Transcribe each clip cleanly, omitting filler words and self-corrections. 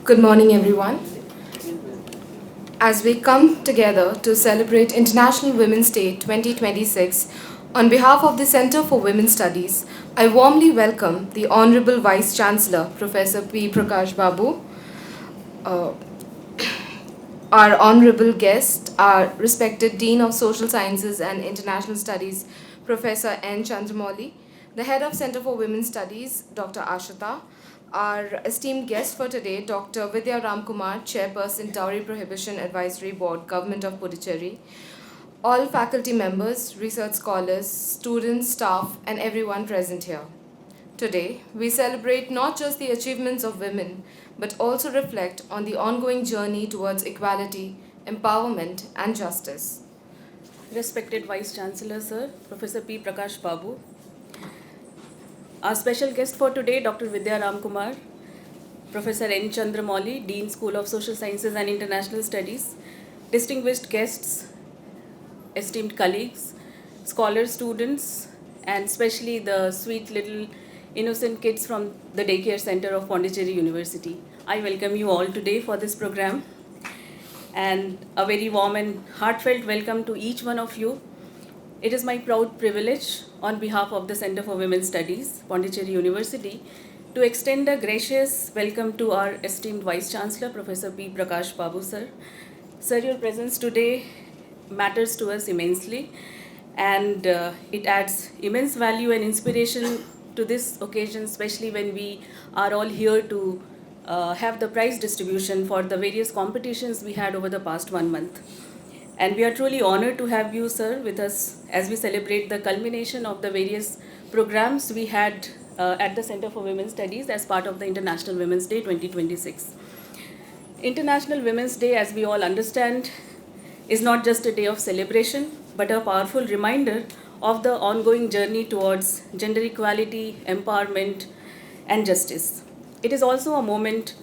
Good morning, everyone. As we come together to celebrate International Women's Day 2026, on behalf of the Center for Women's Studies, I warmly welcome the Honorable Vice Chancellor, Professor P. Prakash Babu, uh, our honorable guest, our respected Dean of Social Sciences and International Studies, Professor N. Chandramouli, the Head of Center for Women's Studies, Dr. Ashita, our esteemed guest for today, Dr. Vidya Ramkumar, Chairperson, Dowry Prohibition Advisory Board, Government of Pondicherry, all faculty members, research scholars, students, staff, and everyone present here. Today, we celebrate not just the achievements of women, but also reflect on the ongoing journey towards equality, empowerment, and justice. Respected Vice Chancellor, Sir, Professor P. Prakash Babu. Our special guest for today, Dr. Vidya Ramkumar, Professor N. Chandramouli, Dean, School of Social Sciences and International Studies, distinguished guests, esteemed colleagues, scholars, students, and especially the sweet little innocent kids from the daycare center of Pondicherry University. I welcome you all today for this program, and a very warm and heartfelt welcome to each one of you. It is my proud privilege, on behalf of the Center for Women's Studies, Pondicherry University, to extend a gracious welcome to our esteemed Vice Chancellor, Professor P. Prakash Babu, sir. Sir, your presence today matters to us immensely, and it adds immense value and inspiration to this occasion, especially when we are all here to have the prize distribution for the various competitions we had over the past 1 month. And we are truly honored to have you, sir, with us as we celebrate the culmination of the various programs we had at the Center for Women's Studies as part of the International Women's Day 2026. International Women's Day, as we all understand, is not just a day of celebration, but a powerful reminder of the ongoing journey towards gender equality, empowerment, and justice. It is also a moment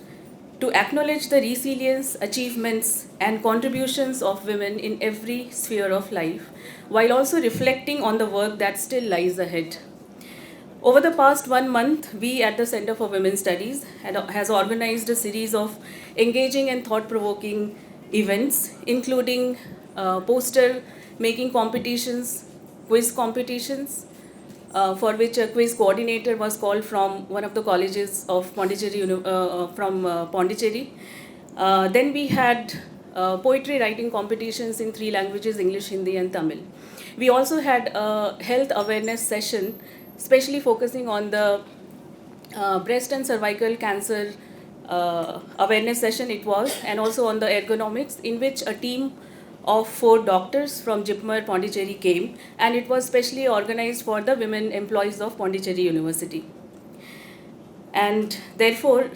to acknowledge the resilience, achievements, and contributions of women in every sphere of life, while also reflecting on the work that still lies ahead. Over the past 1 month, we at the Center for Women's Studies has organized a series of engaging and thought-provoking events, including poster making competitions, quiz competitions, for which a quiz coordinator was called from one of the colleges of Pondicherry, from Pondicherry. Then we had poetry writing competitions in 3 languages, English, Hindi, and Tamil. We also had a health awareness session, especially focusing on the breast and cervical cancer awareness session it was, and also on the ergonomics, in which a team of 4 doctors from Jipmer Pondicherry came, and it was specially organized for the women employees of Pondicherry University. And therefore,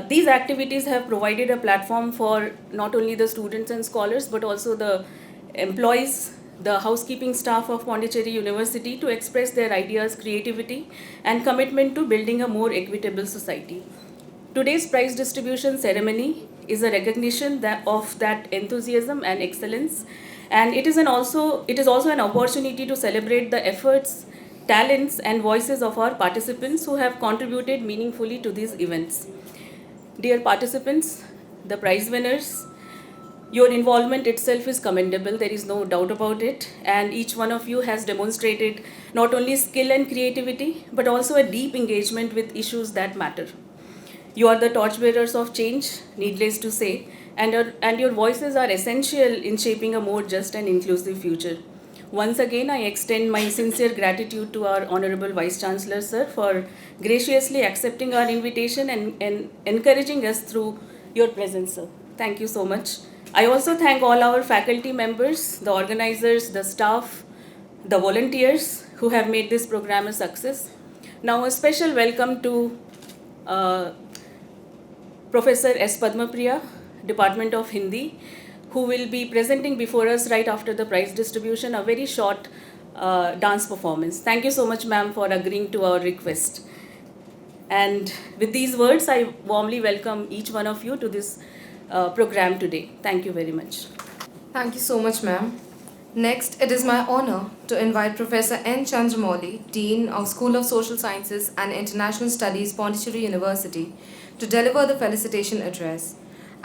these activities have provided a platform for not only the students and scholars, but also the employees, the housekeeping staff of Pondicherry University to express their ideas, creativity, and commitment to building a more equitable society. Today's prize distribution ceremony is a recognition of that enthusiasm and excellence, and it is also an opportunity to celebrate the efforts, talents, and voices of our participants who have contributed meaningfully to these events. Dear participants, the prize winners, your involvement itself is commendable, there is no doubt about it, and each one of you has demonstrated not only skill and creativity, but also a deep engagement with issues that matter. You are the torchbearers of change, needless to say, and your voices are essential in shaping a more just and inclusive future. Once again, I extend my sincere gratitude to our Honorable Vice Chancellor, sir, for graciously accepting our invitation and encouraging us through your presence, sir. Thank you so much. I also thank all our faculty members, the organizers, the staff, the volunteers who have made this program a success. Now, a special welcome to Professor S. Padmapriya, Department of Hindi, who will be presenting before us right after the prize distribution a very short dance performance. Thank you so much, ma'am, for agreeing to our request. And with these words, I warmly welcome each one of you to this program today. Thank you very much. Thank you so much, ma'am. Next, it is my honor to invite Professor N. Chandramouli, Dean of School of Social Sciences and International Studies, Pondicherry University, to deliver the felicitation address.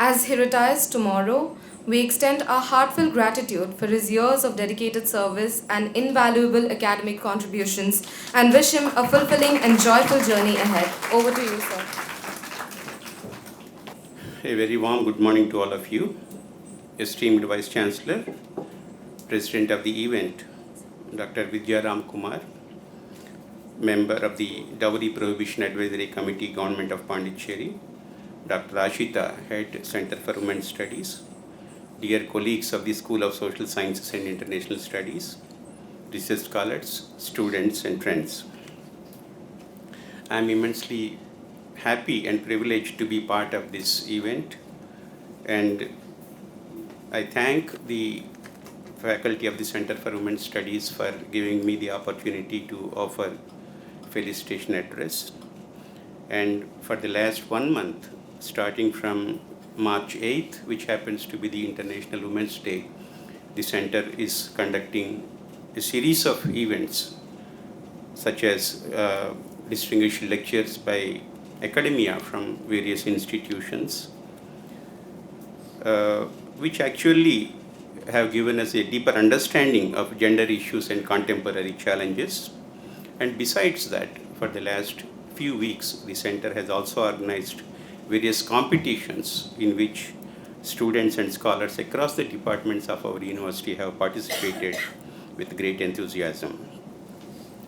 As he retires tomorrow, we extend our heartfelt gratitude for his years of dedicated service and invaluable academic contributions and wish him a fulfilling and joyful journey ahead. Over to you, sir. A very warm good morning to all of you. Esteemed Vice Chancellor, President of the event, Dr. Vidya Ram Kumar, Member of the Dowry Prohibition Advisory Committee, Government of Pondicherry, Dr. Ashita, Head, Center for Women's Studies, dear colleagues of the School of Social Sciences and International Studies, research scholars, students, and friends. I am immensely happy and privileged to be part of this event, and I thank the faculty of the Center for Women's Studies for giving me the opportunity to offer felicitation address. And for the last 1 month, starting from March 8th, which happens to be the International Women's Day, the center is conducting a series of events such as distinguished lectures by academia from various institutions, which actually have given us a deeper understanding of gender issues and contemporary challenges. And besides that, for the last few weeks, the center has also organized various competitions in which students and scholars across the departments of our university have participated with great enthusiasm.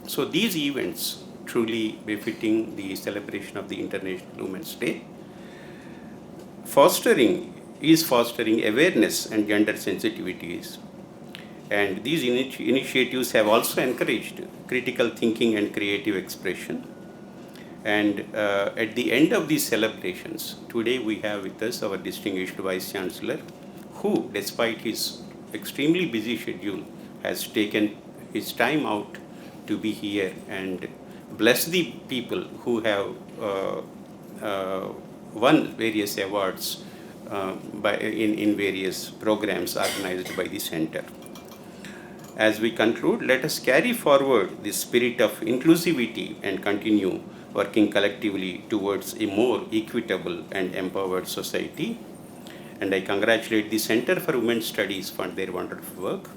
So these events truly befitting the celebration of the International Women's Day, fostering awareness and gender sensitivities. And these initiatives have also encouraged critical thinking and creative expression. And at the end of these celebrations, today we have with us our distinguished Vice Chancellor, who, despite his extremely busy schedule, has taken his time out to be here and bless the people who have won various awards in various programs organized by the center. As we conclude, let us carry forward the spirit of inclusivity and continue working collectively towards a more equitable and empowered society. And I congratulate the Center for Women's Studies for their wonderful work.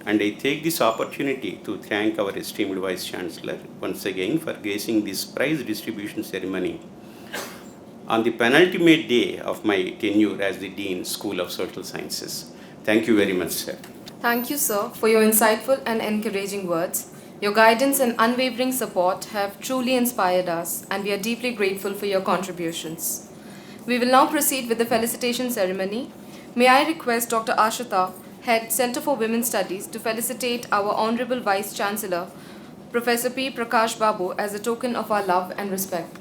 And I take this opportunity to thank our esteemed Vice Chancellor once again for gracing this prize distribution ceremony on the penultimate day of my tenure as the Dean, School of Social Sciences. Thank you very much, sir. Thank you, sir, for your insightful and encouraging words. Your guidance and unwavering support have truly inspired us, and we are deeply grateful for your contributions. We will now proceed with the felicitation ceremony. May I request Dr. Ashita, Head, Center for Women's Studies, to felicitate our Honorable Vice Chancellor, Professor P. Prakash Babu, as a token of our love and respect.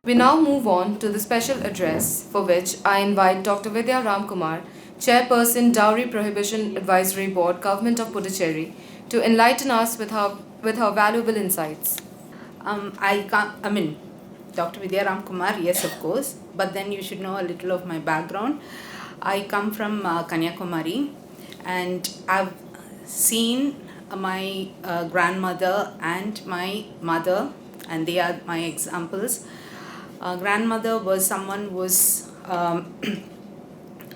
We now move on to the special address, for which I invite Dr. Vidya Ram Kumar, Chairperson, Dowry Prohibition Advisory Board, Government of Pondicherry, to enlighten us with her valuable insights. Dr. Vidya Ram Kumar, yes, of course, but then you should know a little of my background. I come from Kanyakumari, and I've seen my grandmother and my mother, and they are my examples. Grandmother was someone who was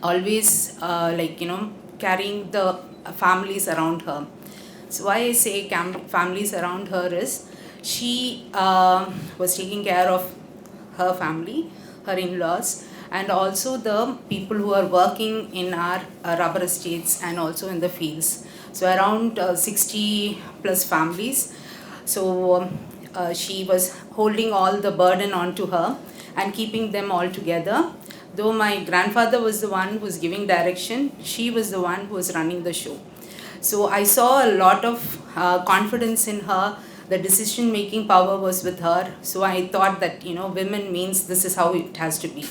always carrying the families around her. So why I say families around her is she was taking care of her family, her in-laws, and also the people who are working in our rubber estates and also in the fields. So around 60 plus families. So she was holding all the burden onto her and keeping them all together. Though my grandfather was the one who was giving direction, she was the one who was running the show. So I saw a lot of confidence in her. The decision making power was with her. So I thought that, women means this is how it has to be.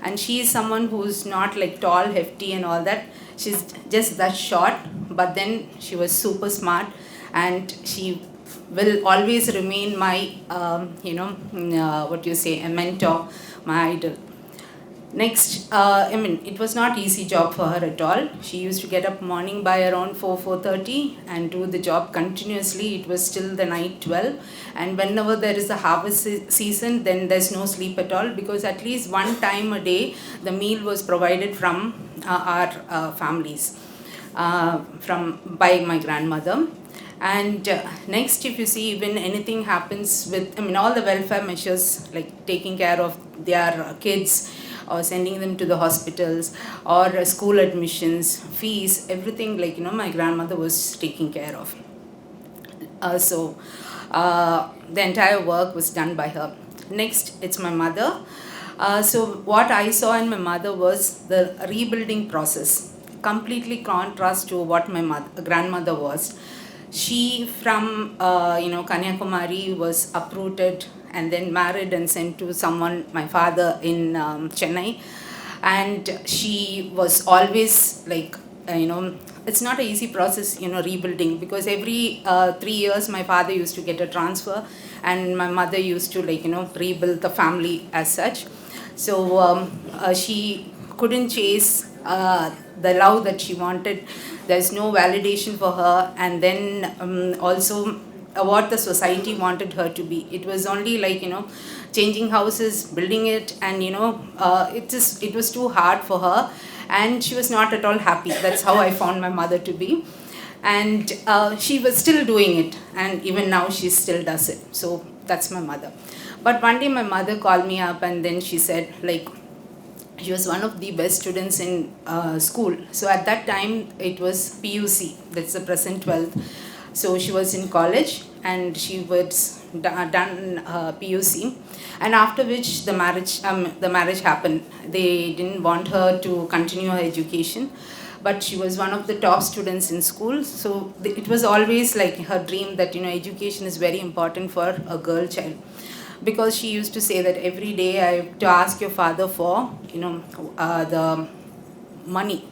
And she is someone who's not like tall, hefty, and all that. She's just that short, but then she was super smart, and she will always remain my, a mentor, my idol. Next, it was not easy job for her at all. She used to get up morning by around 4:30 and do the job continuously. It was till the night 12. And whenever there is a harvest season, then there's no sleep at all, because at least one time a day, the meal was provided from our families, by my grandmother. And next, if you see, even anything happens with, all the welfare measures, like taking care of their kids, or sending them to the hospitals, or school admissions, fees, everything, like, my grandmother was taking care of. The entire work was done by her. Next, it's my mother. So what I saw in my mother was the rebuilding process, completely contrast to what my grandmother was. She from Kanyakumari was uprooted and then married and sent to someone, my father, in Chennai. And she was always like, it's not an easy process, rebuilding, because every 3 years my father used to get a transfer, and my mother used to rebuild the family as such. So she couldn't chase the love that she wanted. There's no validation for her. And then also what the society wanted her to be. It was only changing houses, building it, and it was too hard for her, and she was not at all happy. That's how I found my mother to be. And she was still doing it, and even now she still does it. So that's my mother. But one day my mother called me up, and then she said, she was one of the best students in school. So at that time it was PUC, that's the present 12th. So she was in college, and she was done PUC, and after which the marriage happened. They didn't want her to continue her education, but she was one of the top students in school. So it was always like her dream that education is very important for a girl child, because she used to say that every day I have to ask your father for the money.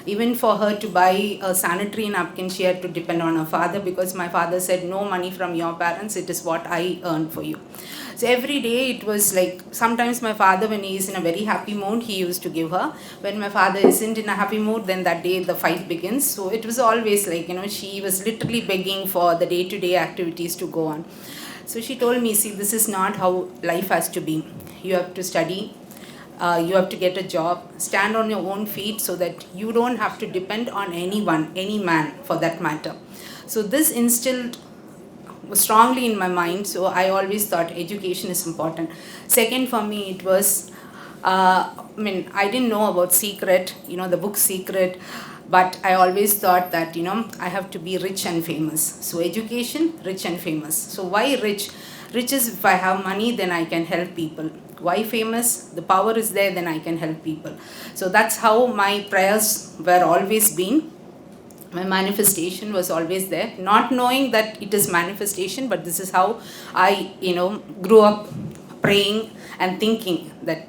Even for her to buy a sanitary napkin, she had to depend on her father, because my father said, no money from your parents, it is what I earn for you. So every day it was like, sometimes my father, when he is in a very happy mood, he used to give her. When my father isn't in a happy mood, then that day the fight begins. So it was always like, she was literally begging for the day-to-day activities to go on. So she told me, see, this is not how life has to be. You have to study. You have to get a job, stand on your own feet, so that you don't have to depend on anyone, any man for that matter. So this instilled strongly in my mind. So I always thought education is important. Second, for me, it was, I didn't know about Secret, the book Secret, but I always thought that, I have to be rich and famous. So education, rich and famous. So why rich? Rich is, if I have money, then I can help people. Why famous? The power is there, then I can help people. So that's how my prayers were always been. My manifestation was always there, not knowing that it is manifestation, but this is how I, grew up praying and thinking that,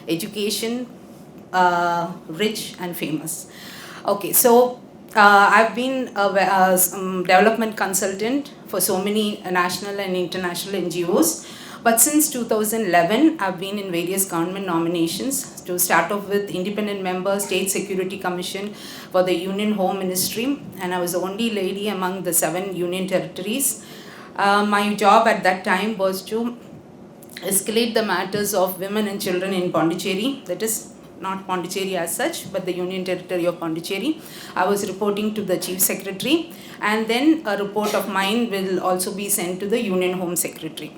education, rich and famous. Okay, so I've been a development consultant for so many national and international NGOs. But since 2011, I've been in various government nominations, to start off with independent member, State Security Commission for the Union Home Ministry, and I was the only lady among the 7 union territories. My job at that time was to escalate the matters of women and children in Pondicherry, that is not Pondicherry as such, but the Union Territory of Pondicherry. I was reporting to the Chief Secretary, and then a report of mine will also be sent to the Union Home Secretary.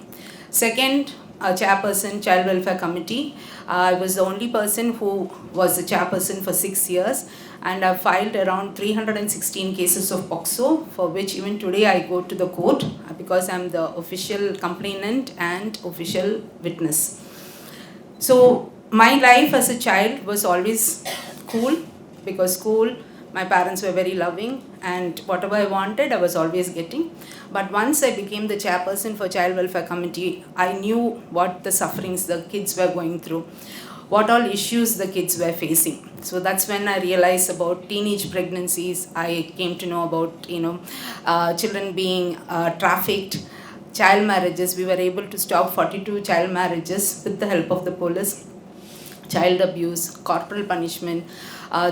Second, chairperson, Child Welfare Committee. I was the only person who was the chairperson for 6 years, and I filed around 316 cases of POCSO, for which even today I go to the court, because I'm the official complainant and official witness. So my life as a child was always cool, because school, My parents were very loving, and whatever I wanted, I was always getting. But once I became the chairperson for Child Welfare Committee, I knew what the sufferings the kids were going through, what all issues the kids were facing. So that's when I realized about teenage pregnancies. I came to know about children being trafficked, child marriages. We were able to stop 42 child marriages with the help of the police. Child abuse, corporal punishment,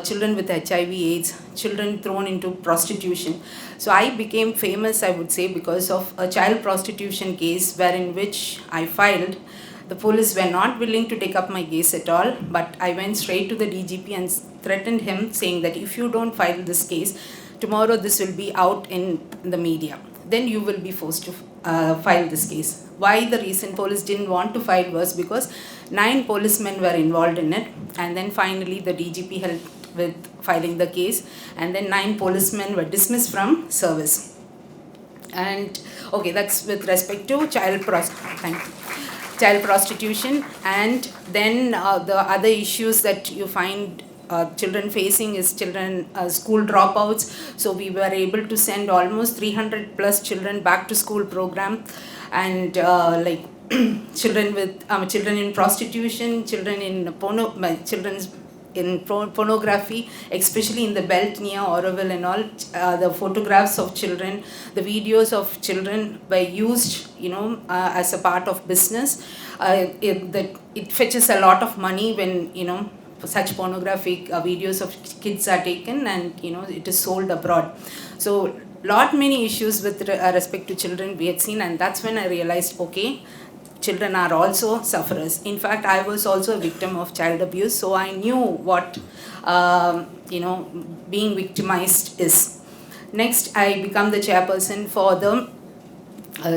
children with HIV/AIDS, children thrown into prostitution. So I became famous, I would say, because of a child prostitution case wherein which I filed. The police were not willing to take up my case at all, but I went straight to the DGP and threatened him, saying that if you don't file this case, tomorrow this will be out in the media. Then you will be forced to file this case. Why the reason police didn't want to file was because 9 policemen were involved in it, and then finally the DGP helped with filing the case, and then 9 policemen were dismissed from service. And okay, that's with respect to child prostitution. And then the other issues that you find children facing is school dropouts. So we were able to send almost 300 plus children back to school program, and children in prostitution, children in pornography, especially in the belt near Oroville and all. The photographs of children, the videos of children were used, as a part of business. It fetches a lot of money when such pornographic videos of kids are taken, and it is sold abroad. So many issues with respect to children we had seen, and that's when I realized, okay, children are also sufferers. In fact, I was also a victim of child abuse, so I knew what being victimized is. Next, I become the chairperson for the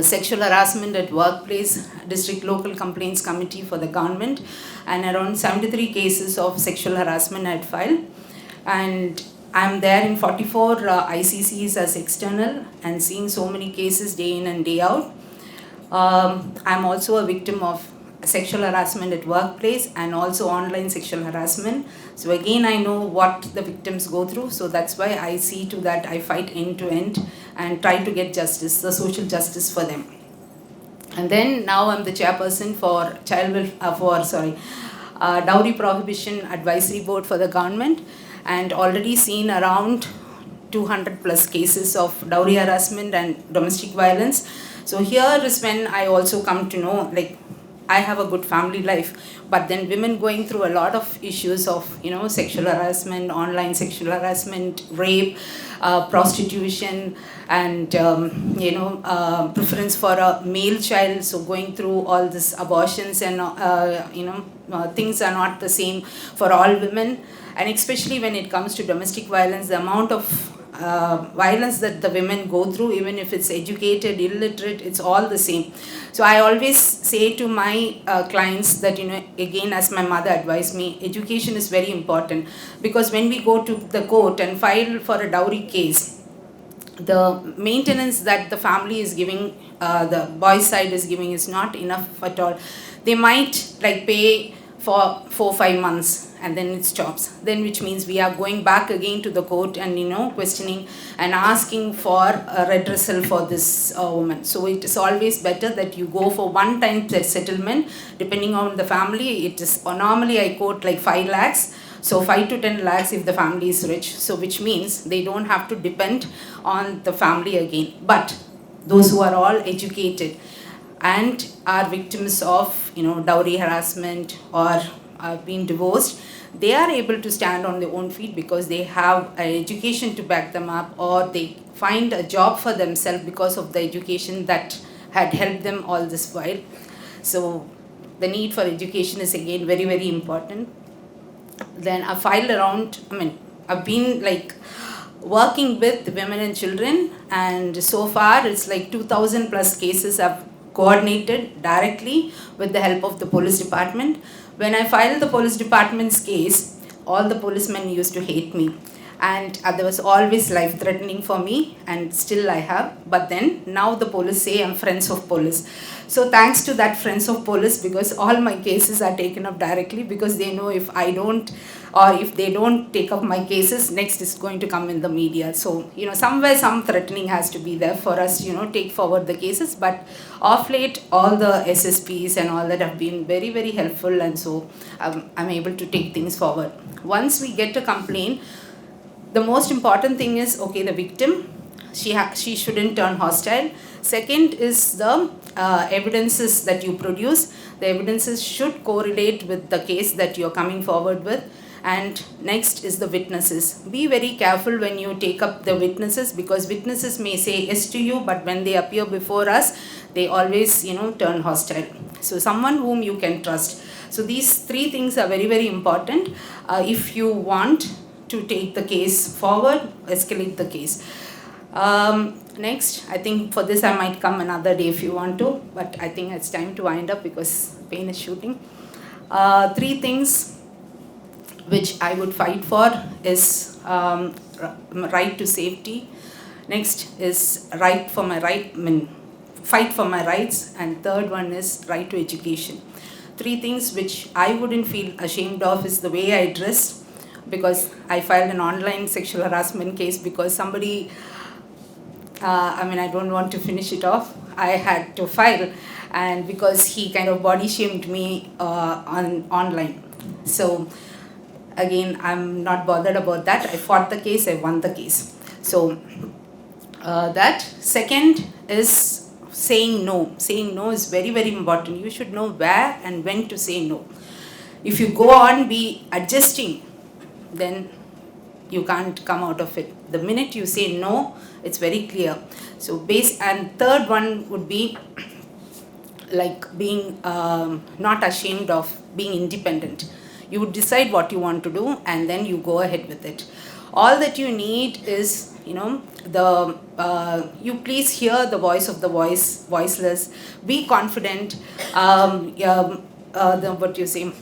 Sexual Harassment at Workplace District Local Complaints Committee for the government, and around 73 cases of sexual harassment I had filed. And I'm there in 44 ICCs as external and seeing so many cases day in and day out. I'm also a victim of sexual harassment at workplace and also online sexual harassment. So again, I know what the victims go through. So that's why I see to that I fight end to end and try to get justice, the social justice for them. And then now I'm the chairperson for Dowry Prohibition Advisory Board for the government, and already seen around 200 plus cases of dowry harassment and domestic violence. So here is when I also come to know, I have a good family life, but then women going through a lot of issues of sexual harassment, online sexual harassment, rape, prostitution, and preference for a male child. So going through all this abortions and things are not the same for all women, and especially when it comes to domestic violence, the amount of violence that the women go through, even if it's educated, illiterate, it's all the same. So I always say to my clients that, again, as my mother advised me, education is very important, because when we go to the court and file for a dowry case, the maintenance that the family is giving, the boy's side is giving, is not enough at all. They might pay for 4-5 months and then it stops, then which means we are going back again to the court and questioning and asking for a redressal for this woman. So it is always better that you go for one-time settlement. Depending on the family, it is normally I quote 5 lakhs. So 5 to 10 lakhs if the family is rich. So which means they don't have to depend on the family again. But those who are all educated and are victims of dowry harassment or been divorced, they are able to stand on their own feet because they have an education to back them up, or they find a job for themselves because of the education that had helped them all this while. So the need for education is again very, very important. Then I filed around, I've been working with women and children, and so far it's 2,000 plus cases I've coordinated directly with the help of the police department. When I filed the police department's case, all the policemen used to hate me. and there was always life threatening for me, and still I have. But then now the police say I'm friends of police. So thanks to that friends of police, because all my cases are taken up directly, because they know if I don't, or if they don't take up my cases, next is going to come in the media. So somewhere some threatening has to be there for us, take forward the cases. But of late, all the SSPs and all that have been very, very helpful, and so I'm able to take things forward. Once we get a complaint, the most important thing is, okay, the victim, she shouldn't turn hostile. Second is the evidences that you produce. The evidences should correlate with the case that you're coming forward with. And next is the witnesses. Be very careful when you take up the witnesses, because witnesses may say yes to you, but when they appear before us, they always turn hostile. So someone whom you can trust. So these three things are very, very important if you want to take the case forward, escalate the case. Next, I think for this I might come another day if you want to, but I think it's time to wind up because pain is shooting. Three things which I would fight for is right to safety. Next is fight for my rights, and third one is right to education. Three things which I wouldn't feel ashamed of is the way I dress, because I filed an online sexual harassment case because somebody, I don't want to finish it off. I had to file, and because he kind of body shamed me online. So again, I'm not bothered about that. I fought the case, I won the case. So that. Second is saying no. Saying no is very, very important. You should know where and when to say no. If you go on be adjusting, then you can't come out of it. The minute you say no, it's very clear. So and third one would be like being not ashamed of being independent. You would decide what you want to do, and then you go ahead with it. All that you need is, you please hear the voice of the voiceless. Be confident. What you say?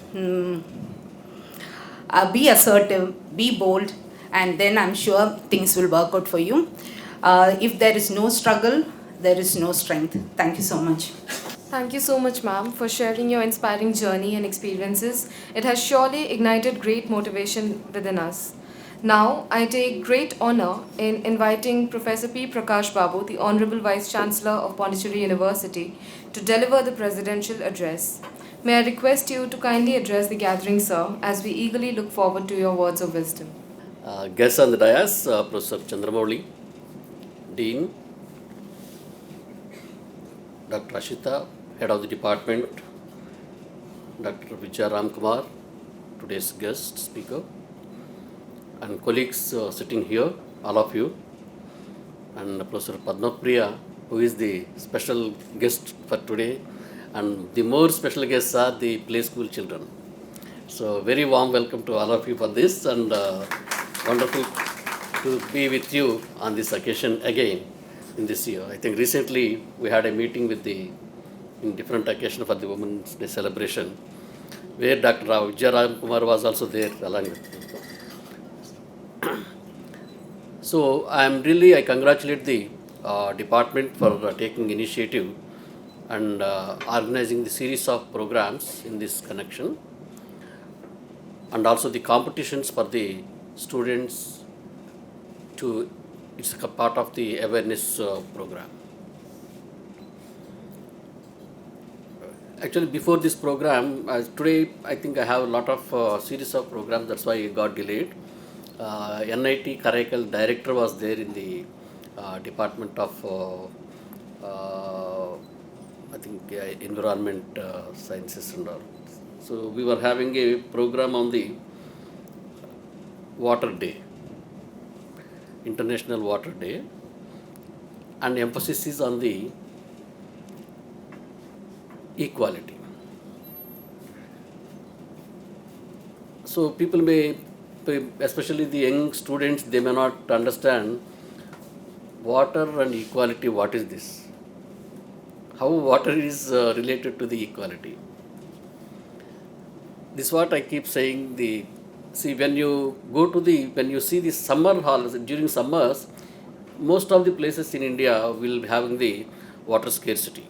Be assertive, be bold, and then I'm sure things will work out for you. If there is no struggle, there is no strength. Thank you so much. Thank you so much, ma'am, for sharing your inspiring journey and experiences. It has surely ignited great motivation within us. Now, I take great honor in inviting Professor P. Prakash Babu, the Honorable Vice Chancellor of Pondicherry University, to deliver the presidential address. May I request you to kindly address the gathering, sir, as we eagerly look forward to your words of wisdom. Guests on the dais, Professor Chandramouli, Dean, Dr. Ashita, Head of the Department, Dr. Vijay Ram Kumar, today's guest speaker, and colleagues sitting here, all of you, and Professor Padma Priya, who is the special guest for today, and the more special guests are the play school children. So very warm welcome to all of you for this, and wonderful to be with you on this occasion again in this year. I think recently we had a meeting in different occasion for the Women's Day celebration, where Dr. Vijay Ram Kumar was also there along with me. So I congratulate the department for taking initiative and organizing the series of programs in this connection, and also the competitions for the students it's a part of the awareness program. Actually, before this program, today I think I have a lot of series of programs, that's why it got delayed. NIT Karaikal director was there in the Department of I think Environment Sciences and all. So we were having a program on the Water Day, International Water Day, and emphasis is on the equality. So people may, especially the young students, they may not understand water and equality. What is this? How water is related to the equality? This is what I keep saying. See, when you see the summer halls, during summers, most of the places in India will be having the water scarcity.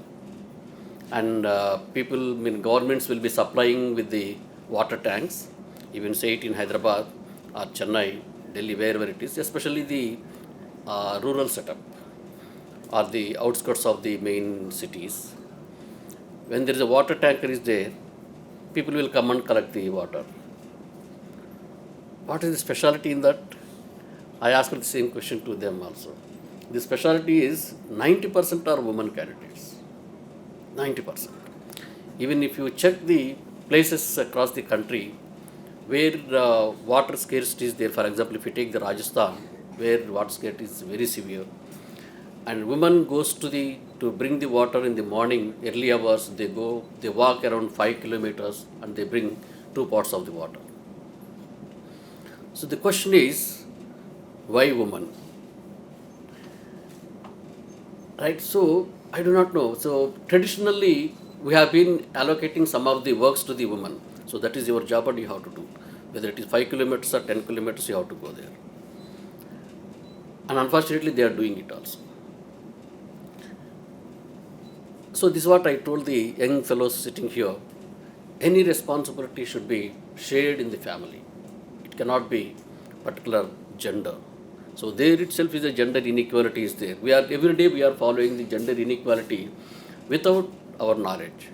And governments will be supplying with the water tanks, even say it in Hyderabad or Chennai, Delhi, wherever it is, especially the rural setup or the outskirts of the main cities. When there is a water tanker is there, people will come and collect the water. What is the specialty in that? I asked the same question to them also. The specialty is 90% are women candidates. 90%. Even if you check the places across the country where water scarcity is there, for example, if you take the Rajasthan, where water scarcity is very severe, and women goes to bring the water in the morning, early hours, they walk around 5 kilometers and they bring 2 pots of the water. So the question is, why women? Right, so I do not know. So traditionally, we have been allocating some of the works to the women. So that is your job and you have to do. Whether it is 5 kilometers or 10 kilometers, you have to go there. And unfortunately, they are doing it also. So this is what I told the young fellows sitting here. Any responsibility should be shared in the family. It cannot be particular gender. So there itself is a gender inequality is there. Every day we are following the gender inequality without our knowledge.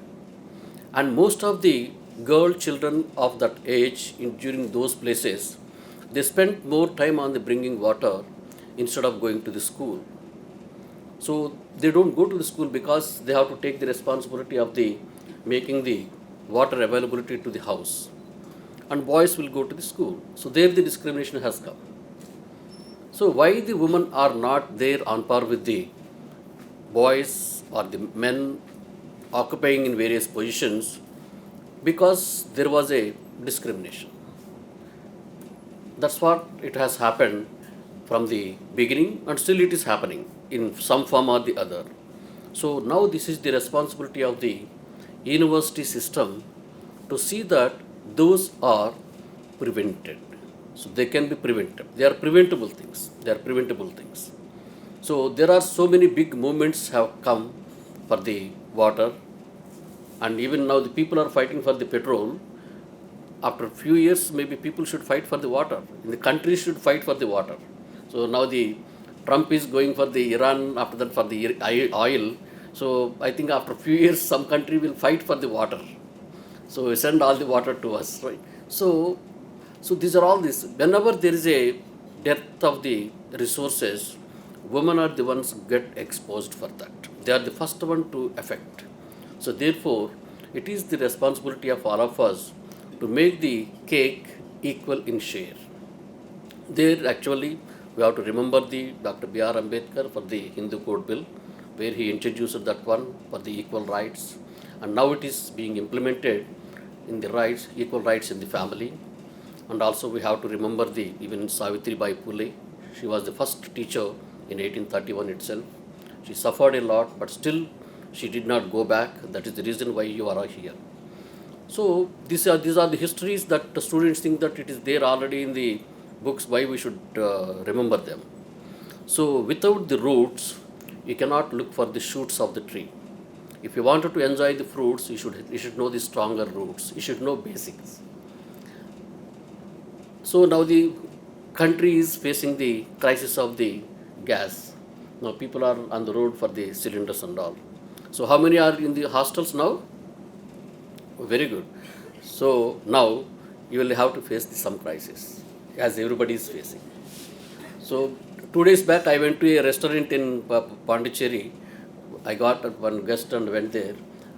And most of the girl children of that age during those places, they spend more time on the bringing water instead of going to the school. So they don't go to the school because they have to take the responsibility of the making the water availability to the house. And boys will go to the school. So there the discrimination has come. So why the women are not there on par with the boys or the men occupying in various positions? Because there was a discrimination. That's what it has happened from the beginning and still it is happening in some form or the other. So now this is the responsibility of the university system to see that those are prevented. So they can be prevented. They are preventable things. So there are so many big movements have come for the water, and even now the people are fighting for the petrol. After a few years, maybe people should fight for the water. The country should fight for the water. So now the Trump is going for the Iran, after that for the oil. So I think after a few years, some country will fight for the water. So send all the water to us, right? So these are all this. Whenever there is a dearth of the resources, women are the ones get exposed for that. They are the first one to affect. So therefore, it is the responsibility of all of us to make the cake equal in share. There actually, we have to remember the Dr. B.R. Ambedkar for the Hindu Code Bill, where he introduced that one for the equal rights. And now it is being implemented in the rights, equal rights in the family. And also we have to remember even Savitri Bai Phule. She was the first teacher in 1831 itself. She suffered a lot, but still she did not go back. That is the reason why you are here. So these are the histories that the students think that it is there already in the books, why we should remember them. So without the roots, you cannot look for the shoots of the tree. If you wanted to enjoy the fruits, you should know the stronger roots. You should know basics. So now the country is facing the crisis of the gas. Now people are on the road for the cylinders and all. So how many are in the hostels now? Very good. So now you will have to face some crisis, as everybody is facing. So 2 days back I went to a restaurant in Pondicherry. I got one guest and went there.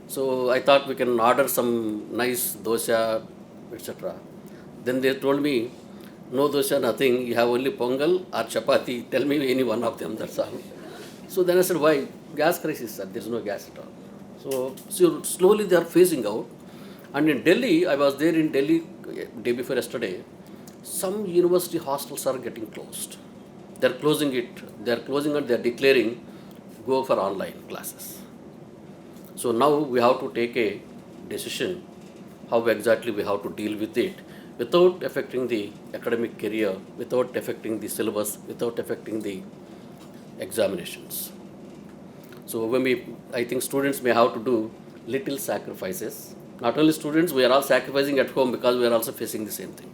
So I thought we can order some nice dosa, etc. Then they told me, no dosa, nothing. You have only pongal or chapati. Tell me any one of them, that's all. So then I said, why? Gas crisis, sir. There is no gas at all. So slowly they are phasing out. And in Delhi, I was there in Delhi day before yesterday. Some university hostels are getting closed. They are closing it. They are closing and they are declaring go for online classes. So now we have to take a decision how exactly we have to deal with it. without affecting the academic career, without affecting the syllabus, without affecting the examinations. So I think students may have to do little sacrifices. Not only students, we are all sacrificing at home because we are also facing the same thing.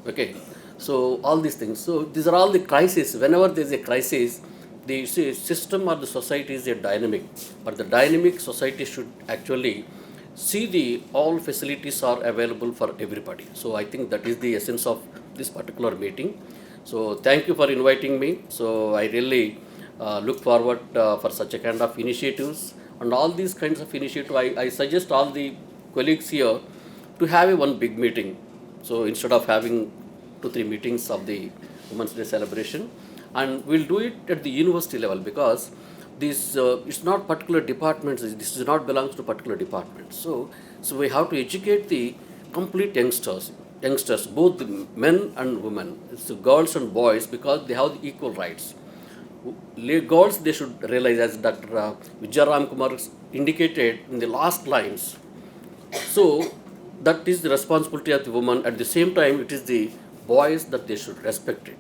Okay, so all these things. So these are all the crises. Whenever there is a crisis, the system or the society is a dynamic, but the dynamic society should actually see the all facilities are available for everybody. So I think that is the essence of this particular meeting. So thank you for inviting me. So I really look forward for such a kind of initiatives and all these kinds of initiatives. I suggest all the colleagues here to have a one big meeting. So instead of having 2-3 meetings of the Women's Day celebration, and we'll do it at the university level because this it's not particular departments. This does not belongs to particular departments. So we have to educate the complete youngsters, both the men and women, it's the girls and boys, because they have the equal rights. Girls, they should realize, as Dr. Vijay Ram Kumar indicated in the last lines. So that is the responsibility of the woman. At the same time, it is the boys that they should respect it.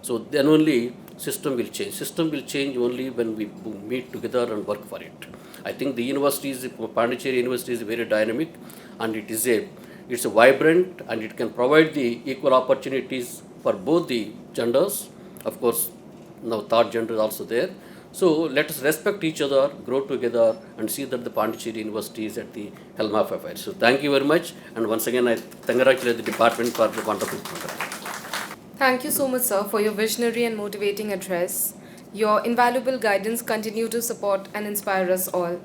So then only system will change. System will change only when we meet together and work for it. I think the Pondicherry University is very dynamic, and it's a vibrant, and it can provide the equal opportunities for both the genders. Of course, now third gender is also there. So let us respect each other, grow together, and see that the Pondicherry University is at the helm of affairs. So thank you very much, and once again I congratulate the department for the wonderful program. Thank you so much, sir, for your visionary and motivating address. Your invaluable guidance continue to support and inspire us all.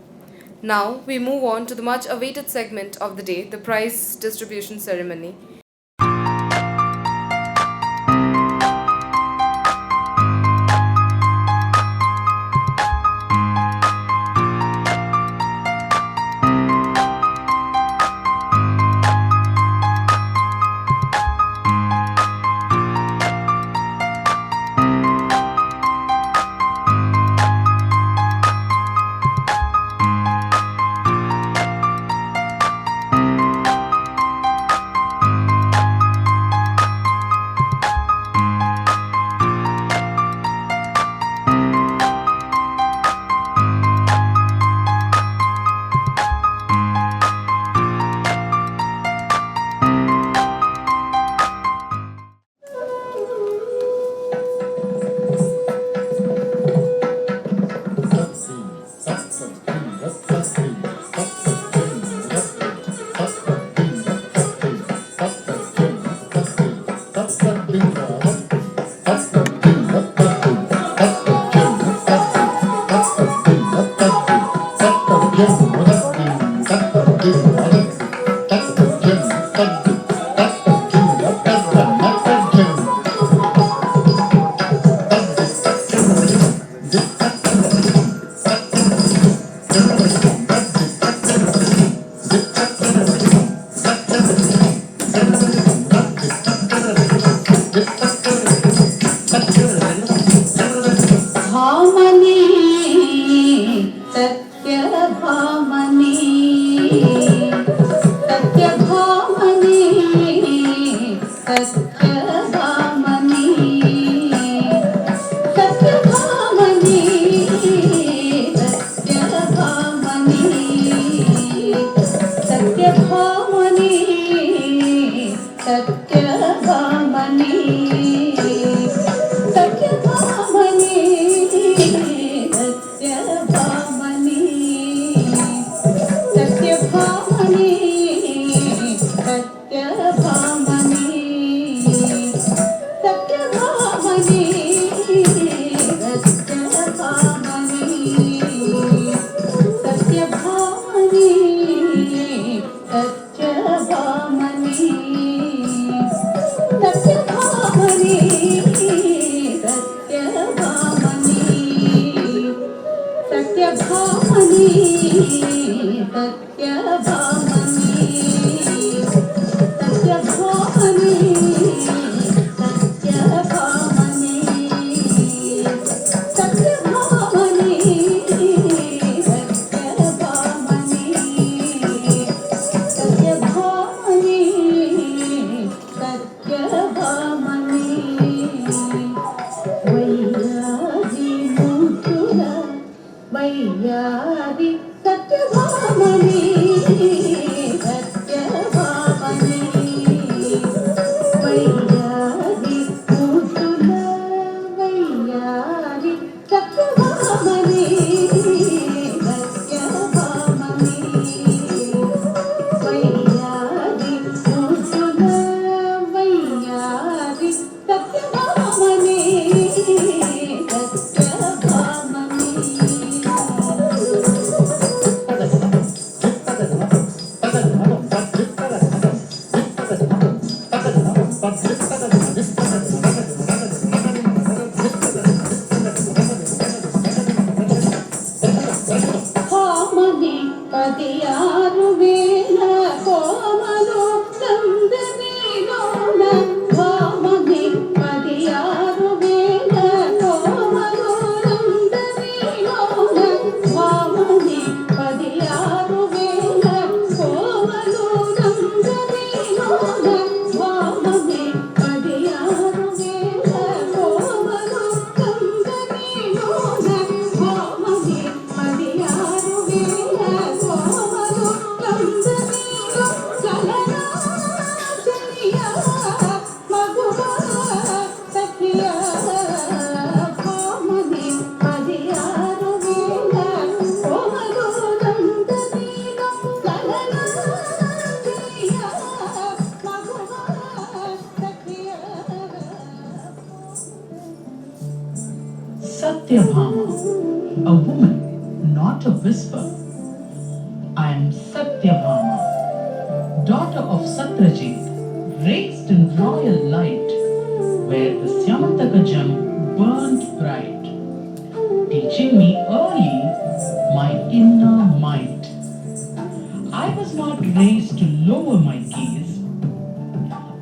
Now, we move on to the much awaited segment of the day, the prize distribution ceremony. Harmony, Padiyaru Vena, Komalo, Dandani Lona, Harmony, Padiyaru Vena, Komalo, Dandani Lona, Harmony, Padiyaru Vena, Komalo, Dandani Lona, Harmony, Padiyaru Vena, Komalo, Dandani Lona, Harmony, Padiyaru Vena, Komalo, Dandani Lona, Salana, Maguva, Sakiya, Harmony, Padiyaru Vena, Komalo, Dandani Lona, Salana, Maguva, Sakiya. Satyabhama, a woman, not a whisper. I am Satyabhama, daughter of Satrajit, raised in royal light, where the Syamantakajam burnt bright, teaching me early my inner might. I was not raised to lower my gaze.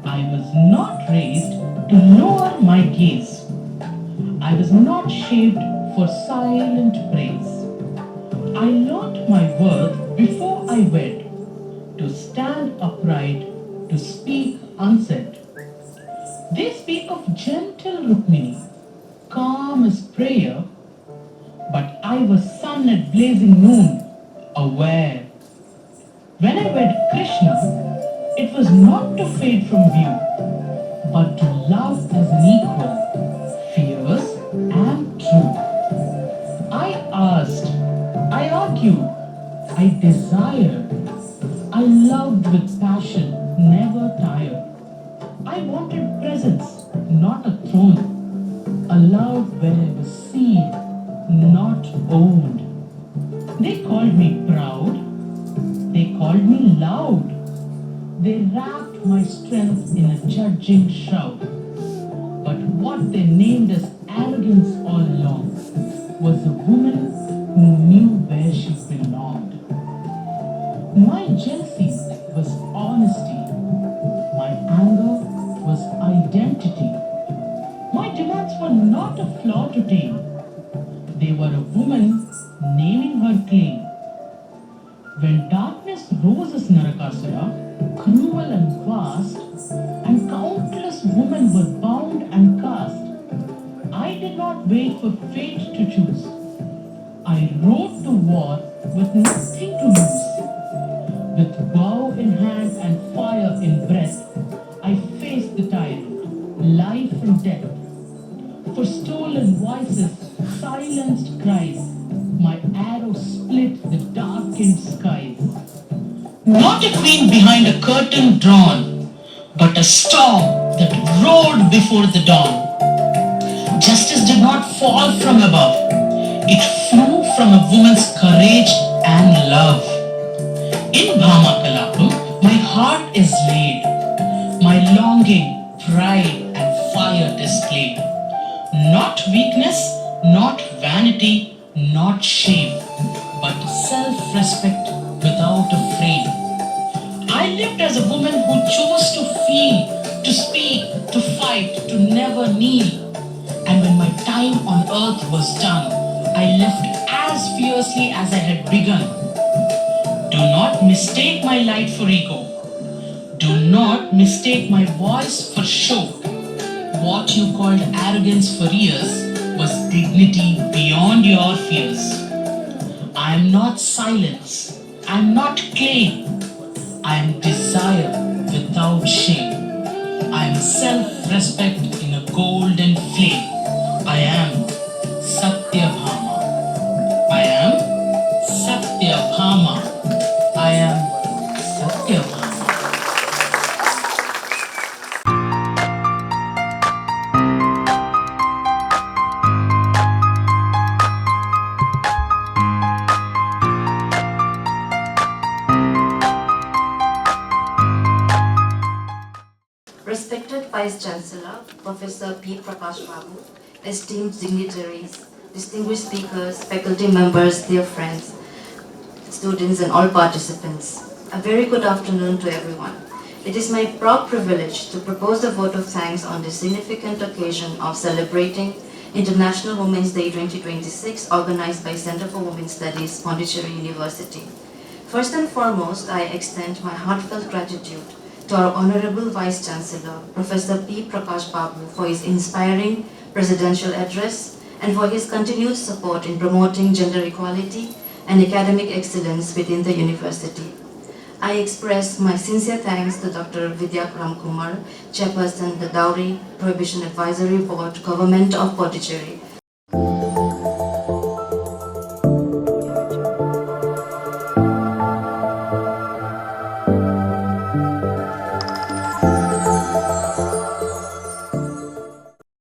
I was not raised to lower my gaze. I was not shaped for silent praise. I learnt my worth before I wed, to stand upright, to speak unsaid. They speak of gentle Rukmini, calm as prayer, but I was sun at blazing noon, aware. When I wed Krishna, it was not to fade from view, but to love as an equal, fierce and true. I asked, I argued, I desired, I loved with passion, never tired. I wanted presence, not a throne, a love where I was seen, not owned. They called me proud, they called me loud, they wrapped my strength in a judging shroud. But what they named as arrogance all along was a woman who knew where she belonged. My jealousy was honesty, my anger was identity. My demands were not a flaw to tame, they were a woman naming her claim. When darkness rose as Narakasura, cruel and vast, and countless women were bound and cast, I did not wait for fate to choose. I rode to war with nothing to lose. With bow in hand and fire in breath, I faced the tyrant, life and death. For stolen voices, silenced cries, my arrow split the darkened skies. Not a queen behind a curtain drawn, but a storm that roared before the dawn. Justice did not fall from above, it flew from a woman's courage and love. In Bhama Kalapam, my heart is laid, my longing, pride, and fire displayed. Not weakness, not vanity, not shame, but self-respect without a frame. I lived as a woman who chose to feel, to speak, to fight, to never kneel. And when my time on earth was done, I left as fiercely as I had begun. Do not mistake my light for ego. Do not mistake my voice for show. What you called arrogance for years was dignity beyond your fears. I am not silence. I am not claim. I am desire without shame. I am self-respect in a golden flame. I am Satyabhama. I am Satyabhama. I am Satyabhama. Respected Vice Chancellor, Professor P. Prakash Babu, esteemed dignitaries, distinguished speakers, faculty members, dear friends, students and all participants. A very good afternoon to everyone. It is my proud privilege to propose a vote of thanks on this significant occasion of celebrating International Women's Day 2026 organized by Center for Women's Studies, Pondicherry University. First and foremost, I extend my heartfelt gratitude to our Honorable Vice Chancellor, Professor P. Prakash Babu, for his inspiring presidential address and for his continued support in promoting gender equality and academic excellence within the university. I express my sincere thanks to Dr. Vidya Kumar, Chairperson, the Dowry Prohibition Advisory Board, Government of Pondicherry,